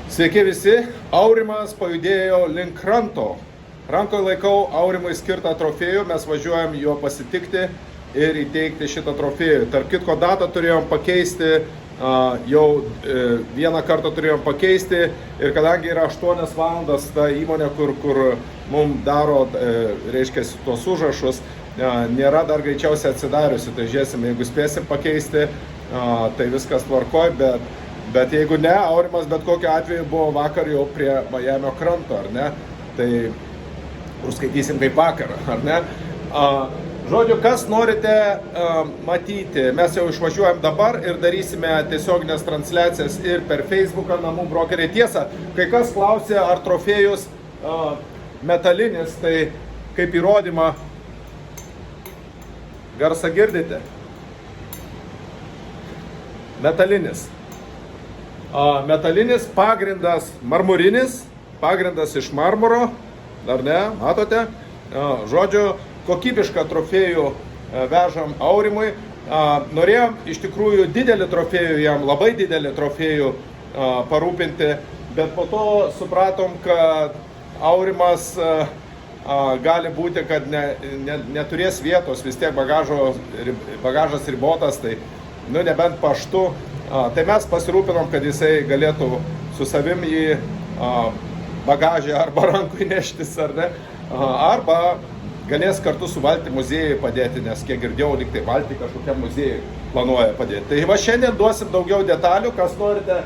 Sveiki visi, Aurimas pajudėjo link kranto. Rankoje laikau Aurimui skirtą trofėjų, mes važiuojam jo pasitikti ir įteikti šitą trofėjų. Tarp kitko datą turėjom pakeisti, jau vieną kartą turėjom pakeisti ir kadangi yra 8 valandas ta įmonė, kur mums daro, reiškia, tos užrašus, nėra dar greičiausiai atsidariusi, tai žiūrėsim, jeigu spėsim pakeisti, tai viskas tvarkoj, bet jeigu ne, Aurimas bet kokiu atveju buvo vakar jau prie Majamio kranto, ar ne? Tai užskaitysim kaip vakar, ar ne? Žodžiu, kas norite matyti, mes jau išvažiuojam dabar ir darysime tiesioginės transliacijas ir per Facebooką namų brokeriai. Tiesa, kai kas klausė, ar trofėjus metalinis, tai kaip įrodymą, garsą girdite? Metalinis. Metalinis pagrindas marmurinis, pagrindas iš marmuro, ar ne, matote? Žodžiu, kokybišką trofėjų vežam Aurimui. Norėjom iš tikrųjų didelį trofėjų jam, labai didelį trofėjų parūpinti, bet po to supratom, kad Aurimas gali būti, kad neturės vietos, vis tiek bagažas ribotas, tai nebent paštu. Tai mes pasirūpinom, kad jisai galėtų su savim jį bagažę arba rankui neštis, ar ne, arba galės kartu su Valtį muziejui padėti, nes kiek girdėjau, lyg tai Valtį kažkokiam muziejui planuoja padėti. Tai va šiandien duosim daugiau detalių, kas norite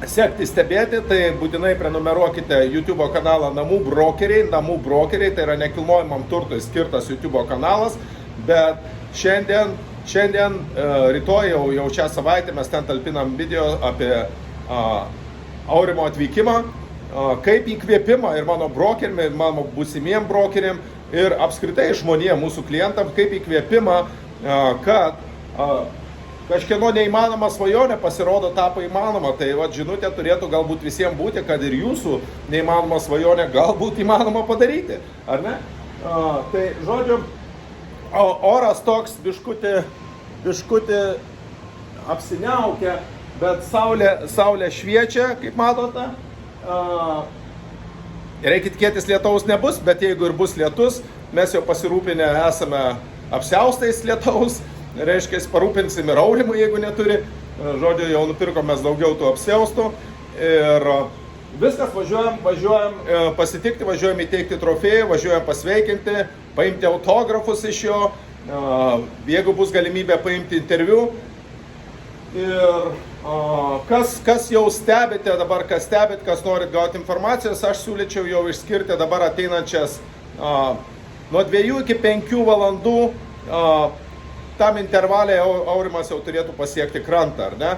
sekti, stebėti, tai būtinai prenumeruokite YouTube kanalą Namų brokeriai. Namų brokeriai, tai yra nekilnojamam turtui skirtas YouTube kanalas, bet šiandien, rytoj jau šią savaitę mes ten talpinam video apie Aurimo atvykimą, kaip įkvėpimą ir mano brokeriam, ir mano būsimiem brokeriam, ir apskritai žmonėm, mūsų klientam, kaip įkvėpimą, kad kažkieno neįmanoma svajonė pasirodo tapo įmanoma. Tai va, žinutė turėtų galbūt visiems būti, kad ir jūsų neįmanoma svajonė galbūt įmanoma padaryti, ar ne? Tai žodžiu, oras toks biškutį apsiniaukia, bet saulė šviečia, kaip matote. Reikia tikėtis lietaus nebus, bet jeigu ir bus lietus, mes jau pasirūpinę esame apsiaustais lietaus, reiškia, parūpinsim ir Aurimui, jeigu neturi. Žodžiu, jau nupirkom mes daugiau tų apsiaustų ir viskas, važiuojam pasitikti, važiuojam įteikti trofėjų, važiuojam pasveikinti, paimti autografus iš jo, jeigu bus galimybė paimti interviu. Ir kas jau stebite dabar, kas norit gauti informacijos, aš siūlyčiau jau išskirti dabar ateinančias nuo 2 iki 5 valandų, tam intervalė Aurimas jau turėtų pasiekti krantą, ar ne?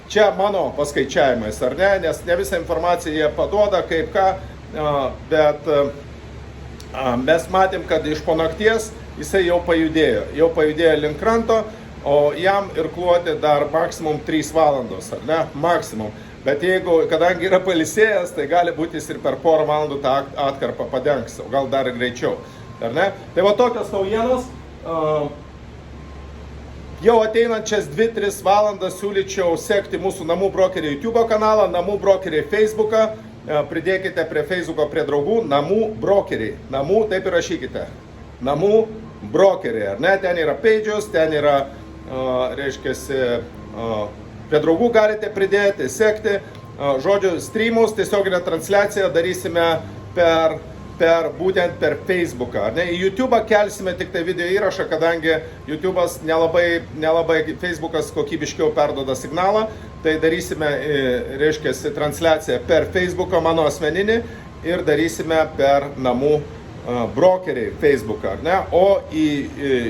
Čia mano paskaičiavimais, ar ne, nes ne visą informaciją jie paduoda, kaip ką, bet mes matėm, kad iš po nakties jisai jau pajudėjo link kranto, o jam irkluoti dar maksimum 3 valandos, ar ne, maksimum. Bet kadangi yra pailsėjęs, tai gali būti jis ir per porą valandų tą atkarpą padengs, o gal dar greičiau, ar ne? Tai va tokios naujienos. Jau ateinančias 2-3 valandas siūlyčiau sekti mūsų Namų brokeriai YouTube kanalą, Namų brokeriai Facebooką. Pridėkite prie Facebooko, prie draugų, Namų brokeriai. Namų, taip ir rašykite. Namų brokeriai, ar ne? Ten yra pages, ten yra, reiškiasi, prie draugų galite pridėti, sekti. Žodžiu, streamus, tiesioginę transliaciją darysime būtent per Facebooką, ar ne? Į YouTube'ą kelsime tik tai video įrašą, kadangi YouTube'as nelabai Facebookas kokybiškiau perduoda signalą, tai darysime, reiškia, transliaciją per Facebooką, mano asmeninį, ir darysime per Namų brokeriai Facebooką, ar ne? O į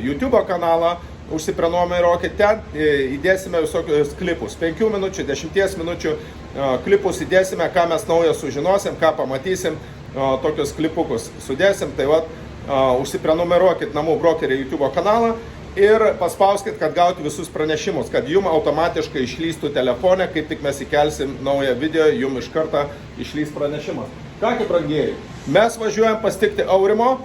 YouTube'o kanalą užsiprenumeruokit, ten įdėsime visokius klipus, 5 minučių, 10 minučių klipus įdėsime, ką mes naujo sužinosim, ką pamatysim, tokius klipukus sudėsim. Tai va, užsiprenumeruokit Namų brokeriai YouTube kanalą ir paspauskit, kad gauti visus pranešimus, kad jum automatiškai išlystų telefone, kaip tik mes įkelsim naują video, jum iš karto išlys pranešimas. Kągi, brangieji, mes važiuojam pasitikti Aurimo,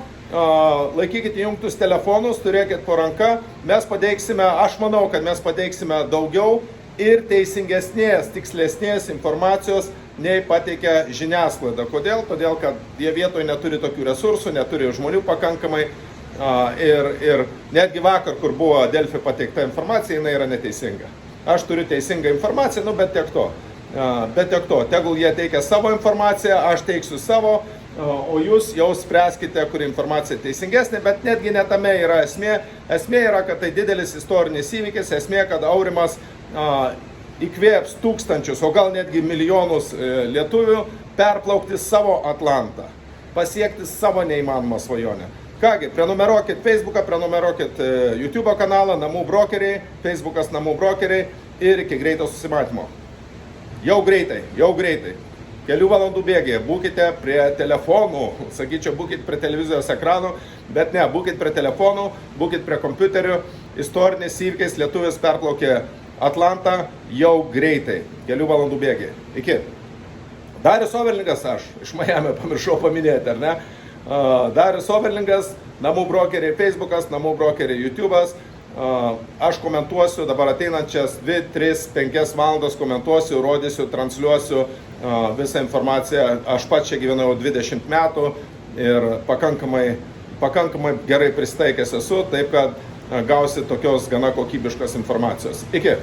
laikykite įjungtus telefonus, turėkit po ranka, mes pateiksime, aš manau, kad mes pateiksime daugiau ir teisingesnės, tikslesnės informacijos nei pateikia žiniasklaida. Kodėl? Todėl, kad jie vietoje neturi tokių resursų, neturi žmonių pakankamai ir netgi vakar, kur buvo Delfi pateikta informacija, jinai yra neteisinga. Aš turiu teisingą informaciją, bet tiek to. Bet tiek to. Tegul jie teikia savo informaciją, aš teiksiu savo, o jūs jau spręskite, kuri informacija teisingesnė, bet netgi netame yra esmė. Esmė yra, kad tai didelis istorinis įvykis, esmė, kad Aurimas įkvėps tūkstančius, o gal netgi milijonus lietuvių perplaukti savo Atlantą, pasiekti savo neįmanomą svajonę. Kągi, prenumeruokit Facebooką, prenumeruokit YouTube kanalą, Namų brokeriai, Facebookas Namų brokeriai ir iki greito susimatymo. Jau greitai. Kelių valandų bėgyje, būkite prie telefonų, sakyčiau, būkite prie televizijos ekranų, bet ne, būkite prie telefonų, būkite prie kompiuterių, istorinis įvykis, lietuvis perplaukė Atlantą jau greitai, kelių valandų bėgyje. Iki. Darius Overlingas, aš iš Miami pamiršau paminėti, ar ne? Darius Overlingas, Namų brokeriai Facebookas, Namų brokeriai YouTube'as. Aš komentuosiu dabar ateinančias 2, 3, 5 valandas komentuosiu, rodysiu, transliuosiu visą informaciją. Aš pats čia gyvenau 20 metų ir pakankamai gerai pristaikęs esu, taip kad gausi tokios gana kokybiškos informacijos. Iki.